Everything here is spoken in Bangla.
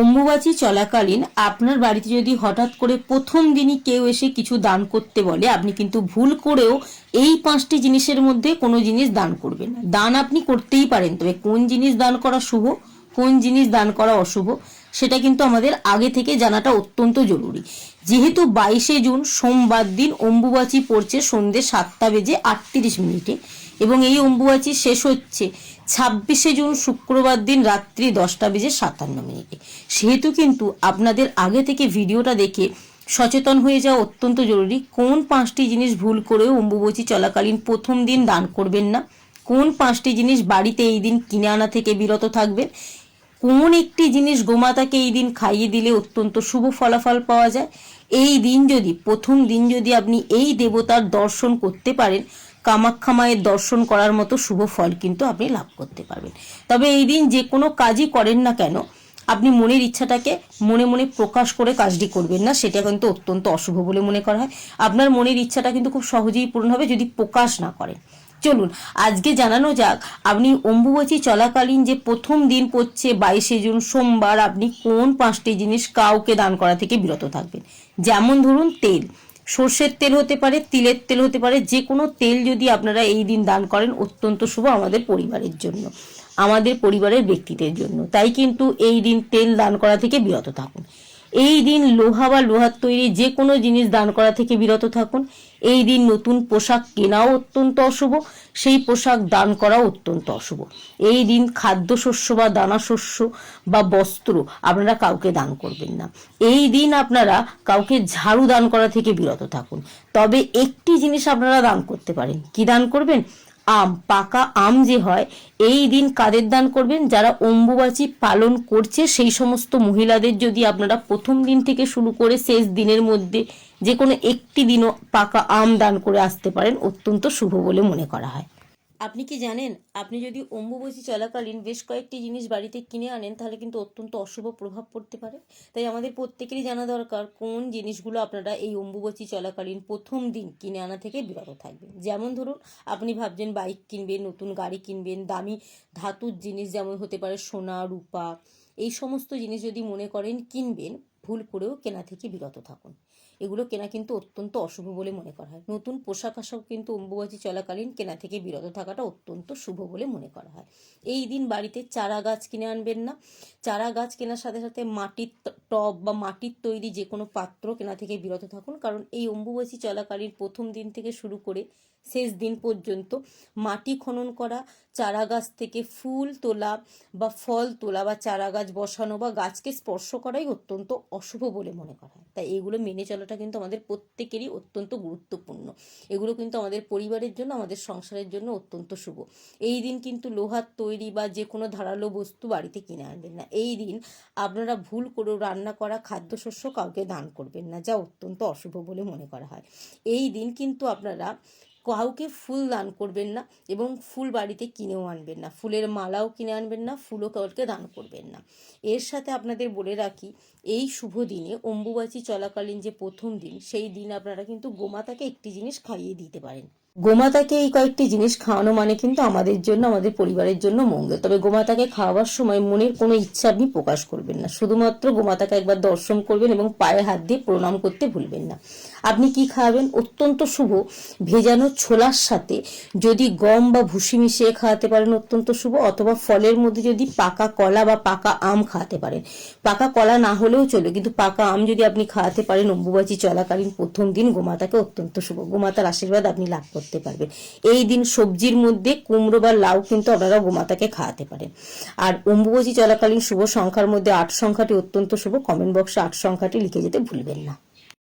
অম্বুবাচী চলাকালীন আপনার বাড়িতে যদি হঠাৎ করে প্রথম দিনই কেউ এসে কিছু দান করতে বলে, আপনি কিন্তু ভুল করেও এই 5টি জিনিসের মধ্যে কোনো জিনিস দান করবেন না। দান আপনি করতেই পারেন, তবে কোন জিনিস দান করা শুভ, কোন জিনিস দান করা অশুভ, সেটা কিন্তু আমাদের আগে থেকে জানাটা অত্যন্ত জরুরি। যেহেতু 22শে জুন সোমবার দিন অম্বুবাচী পড়ছে সন্ধ্যে 7:38 এবং এই অম্বুবাচী শেষ হচ্ছে 26শে জুন শুক্রবার দিন রাত্রি 10:57। সেহেতু কিন্তু আপনাদের আগে থেকে ভিডিওটা দেখে সচেতন হয়ে যাওয়া অত্যন্ত জরুরি। কোন 5টি জিনিস ভুল করেও অম্বুবাচী চলাকালীন প্রথম দিন দান করবেন না, কোন 5টি জিনিস বাড়িতে এই দিন কিনে আনা থেকে বিরত থাকবেন, কোন একটি জিনিস গোমাতাকে এই দিন খাইয়ে দিলে অত্যন্ত শুভ ফলাফল পাওয়া যায়। এই দিন যদি প্রথম দিন যদি আপনি এই দেবতার দর্শন করতে পারেন, কামাখ্যা মায়ের দর্শন করার মতো শুভ ফল কিন্তু আপনি লাভ করতে পারবেন। তবে এই দিন যে কোনো কাজই করেন না কেন, আপনি মনের ইচ্ছাটাকে মনে মনে প্রকাশ করে কাজটি করবেন না, সেটা কিন্তু অত্যন্ত অশুভ বলে মনে করা হয়। আপনার মনের ইচ্ছাটা কিন্তু খুব সহজেই পূরণ হবে যদি প্রকাশ না করেন। চলুন আজকে জানানো যাক, আপনি অম্বুবাচী চলাকালীন যে প্রথম দিন পড়ছে 22শে জুন সোমবার, আপনি কোন 5টি জিনিস কাউকে দান করা থেকে বিরত থাকবেন। যেমন ধরুন তেল, সর্ষের তেল হতে পারে, তিলের তেল হতে পারে, যে কোনো তেল যদি আপনারা এই দিন দান করেন অত্যন্ত শুভ আমাদের পরিবারের জন্য, আমাদের পরিবারের ব্যক্তিদের জন্য। তাই কিন্তু এই দিন তেল দান করা থেকে বিরত থাকুন। এই দিন লোহা বা লোহার তৈরি যে কোনো জিনিস দান করা থেকে বিরত থাকুন। এই দিন নতুন পোশাক কেনাও অত্যন্ত অশুভ, সেই পোশাক দান করাও অত্যন্ত অশুভ। এই দিন খাদ্যশস্য বা দানা শস্য বা বস্ত্র আপনারা কাউকে দান করবেন না। এই দিন আপনারা কাউকে ঝাড়ু দান করা থেকে বিরত থাকুন। তবে একটি জিনিস আপনারা দান করতে পারেন। কি দান করবেন? আম, পাকা আম যে হয়, এই দিন কাদের দান করবেন? যারা অম্বুবাচী পালন করছে সেই সমস্ত মহিলাদের যদি আপনারা প্রথম দিন থেকে শুরু করে শেষ দিনের মধ্যে যে কোনো একটি দিনও পাকা আম দান করে আসতে পারেন, অত্যন্ত শুভ বলে মনে করা হয়। আপনি কি জানেন, আপনি যদি অম্বুবাচী চলাকালীন বেশ কয়েকটি জিনিস বাড়িতে কিনে আনেন তাহলে কিন্তু অত্যন্ত অশুভ প্রভাব পড়তে পারে। তাই আমাদের প্রত্যেকেরই জানা দরকার কোন জিনিসগুলো আপনারা এই অম্বুবাচী চলাকালীন প্রথম দিন কিনে আনা থেকে বিরত থাকবেন। যেমন ধরুন আপনি ভাবছেন বাইক কিনবেন, নতুন গাড়ি কিনবেন, দামি ধাতুর জিনিস যেমন হতে পারে সোনা, রূপা, এই সমস্ত জিনিস যদি মনে করেন কিনবেন, ভুল করেও কেনা থেকে বিরত থাকুন। এগুলো কেনা কিন্তু অত্যন্ত অশুভ বলে মনে করা হয়। নতুন পোশাক আশাক কিন্তু অম্বুবাচী চলাকালীন কেনা থেকে বিরত থাকাটা অত্যন্ত শুভ বলে মনে করা হয়। এই দিন বাড়িতে চারা গাছ কিনে আনবেন না। চারা গাছ কেনার সাথে সাথে মাটির টব বা মাটির তৈরি যে কোনো পাত্র কেনা থেকে বিরত থাকুন, কারণ এই অম্বুবাচী চলাকালীন প্রথম দিন থেকে শুরু করে শেষ দিন পর্যন্ত মাটি খনন করা, চারা গাছ থেকে ফুল তোলা বা ফল তোলা বা চারা গাছ বসানো বা গাছকে স্পর্শ করাই অত্যন্ত অশুভ বলে মনে করা হয়। তাই এগুলো মেনে চলাটা কিন্তু আমাদের প্রত্যেকেরই অত্যন্ত গুরুত্বপূর্ণ। এগুলো কিন্তু আমাদের পরিবারের জন্য, আমাদের সংসারের জন্য অত্যন্ত শুভ। এই দিন কিন্তু লোহার তৈরি বা যে কোনো ধারালো বস্তু বাড়িতে কিনে আনবেন না। এই দিন আপনারা ভুল করেও রান্না করা খাদ্যশস্য কাউকে দান করবেন না, যা অত্যন্ত অশুভ বলে মনে করা হয়। এই দিন কিন্তু আপনারা কাউকে ফুল দান করবেন না এবং ফুল বাড়িতে কিনেও আনবেন না, ফুলের মালাও কিনে আনবেন না, ফুলও কাউকে দান করবেন না। এর সাথে আপনাদের বলে রাখি, এই শুভ দিনে অম্বুবাচী চলাকালীন যে প্রথম দিন, সেই দিন আপনারা কিন্তু গোমাতাকে একটি জিনিস খাইয়ে দিতে পারেন। গোমাতাকে এই কয়েকটি জিনিস খাওয়ানো মানে কিন্তু আমাদের জন্য, আমাদের পরিবারের জন্য মঙ্গল। তবে গোমাতাকে খাওয়াবার সময় মনের কোনো ইচ্ছা আপনি প্রকাশ করবেন না, শুধুমাত্র গোমাতাকে একবার দর্শন করবেন এবং পায়ে হাত দিয়ে প্রণাম করতে ভুলবেন না। আপনি কি খাওয়াবেন? অত্যন্ত শুভ ভেজানো ছোলার সাথে যদি গম বা ভুসি মিশিয়ে খাওয়াতে পারেন অত্যন্ত শুভ, অথবা ফলের মধ্যে যদি পাকা কলা বা পাকা আম খাওয়াতে পারেন। পাকা কলা না হলেও চলে, কিন্তু পাকা আম যদি আপনি খাওয়াতে পারেন অম্বুবাচী চলাকালীন প্রথম দিন, গোমাতাকে অত্যন্ত শুভ, গোমাতার আশীর্বাদ আপনি লাভ করতে পারবেন। এই দিন সবজির মধ্যে কুমড়ো বা লাউ কিন্তু আপনারা গোমাতাকে খাওয়াতে পারেন। আর অম্বুবাচী চলাকালীন শুভ সংখ্যার মধ্যে 8 সংখ্যাটি অত্যন্ত শুভ। কমেন্ট বক্সে 8 সংখ্যাটি লিখে যেতে ভুলবেন না।